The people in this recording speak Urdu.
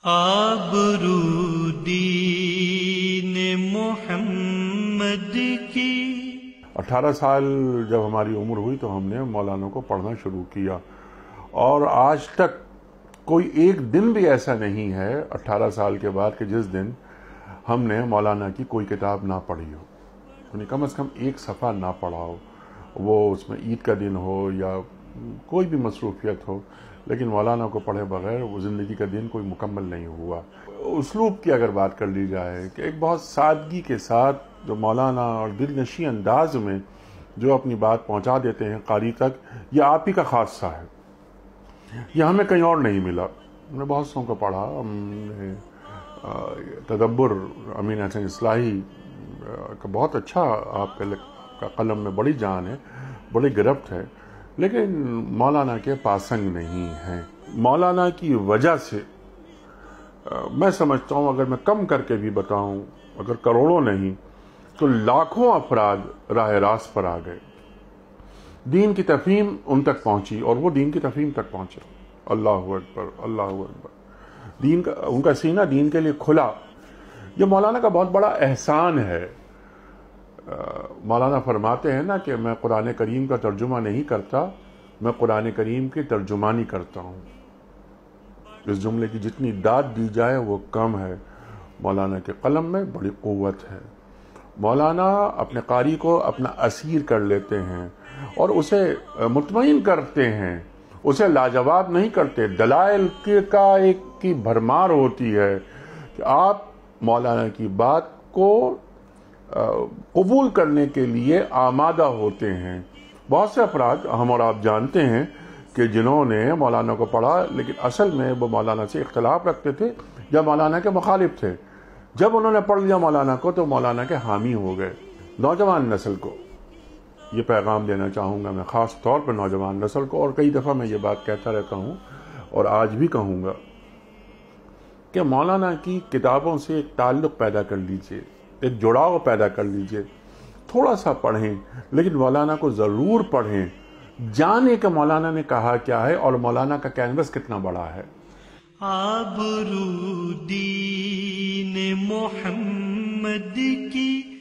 آبرو دین محمد کی۔ 18 سال جب ہماری عمر ہوئی تو ہم نے مولانا کو پڑھنا شروع کیا، اور آج تک کوئی ایک دن بھی ایسا نہیں ہے 18 سال کے بعد کہ جس دن ہم نے مولانا کی کوئی کتاب نہ پڑھی ہو، یعنی کم از کم ایک صفحہ نہ پڑھا ہو، وہ اس میں عید کا دن ہو یا کوئی بھی مصروفیت ہو، لیکن مولانا کو پڑھے بغیر وہ زندگی کا دن کوئی مکمل نہیں ہوا۔ اسلوب کی اگر بات کر لی جائے کہ ایک بہت سادگی کے ساتھ جو مولانا اور دل نشیں انداز میں جو اپنی بات پہنچا دیتے ہیں قاری تک، یہ آپ ہی کا خاصہ ہے، یہ ہمیں کہیں اور نہیں ملا۔ ہم نے بہت سوں کو پڑھا، ہم نے تدبر امین حسن اصلاحی کا بہت اچھا، آپ کا قلم میں بڑی جان ہے، بڑی گرفت ہے، لیکن مولانا کے پاسنگ نہیں ہیں۔ مولانا کی وجہ سے میں سمجھتا ہوں، اگر میں کم کر کے بھی بتاؤں، اگر کروڑوں نہیں تو لاکھوں افراد راہ راست پر آ گئے، دین کی تفہیم ان تک پہنچی اور وہ دین کی تفہیم تک پہنچے۔ اللہ اکبر، اللہ اکبر، دین کا ان کا سینہ دین کے لیے کھلا۔ یہ مولانا کا بہت بڑا احسان ہے۔ مولانا فرماتے ہیں نا کہ میں قرآن کریم کا ترجمہ نہیں کرتا، میں قرآن کریم کی ترجمانی کرتا ہوں۔ اس جملے کی جتنی داد دی جائے وہ کم ہے۔ مولانا کے قلم میں بڑی قوت ہے۔ مولانا اپنے قاری کو اپنا اسیر کر لیتے ہیں اور اسے مطمئن کرتے ہیں، اسے لاجواب نہیں کرتے۔ دلائل کی بھرمار ہوتی ہے کہ آپ مولانا کی بات کو قبول کرنے کے لیے آمادہ ہوتے ہیں۔ بہت سے افراد ہم اور آپ جانتے ہیں کہ جنہوں نے مولانا کو پڑھا لیکن اصل میں وہ مولانا سے اختلاف رکھتے تھے یا مولانا کے مخالف تھے۔ جب انہوں نے پڑھ لیا مولانا کو تو مولانا کے حامی ہو گئے۔ نوجوان نسل کو یہ پیغام دینا چاہوں گا میں، خاص طور پر نوجوان نسل کو، اور کئی دفعہ میں یہ بات کہتا رہتا ہوں اور آج بھی کہوں گا کہ مولانا کی کتابوں سے ایک تعلق پیدا کر لیجئے، ایک جڑاؤ پیدا کر لیجئے، تھوڑا سا پڑھیں لیکن مولانا کو ضرور پڑھیں، جانیں کہ مولانا نے کہا کیا ہے اور مولانا کا کینوس کتنا بڑا ہے۔ آبرو دین محمد کی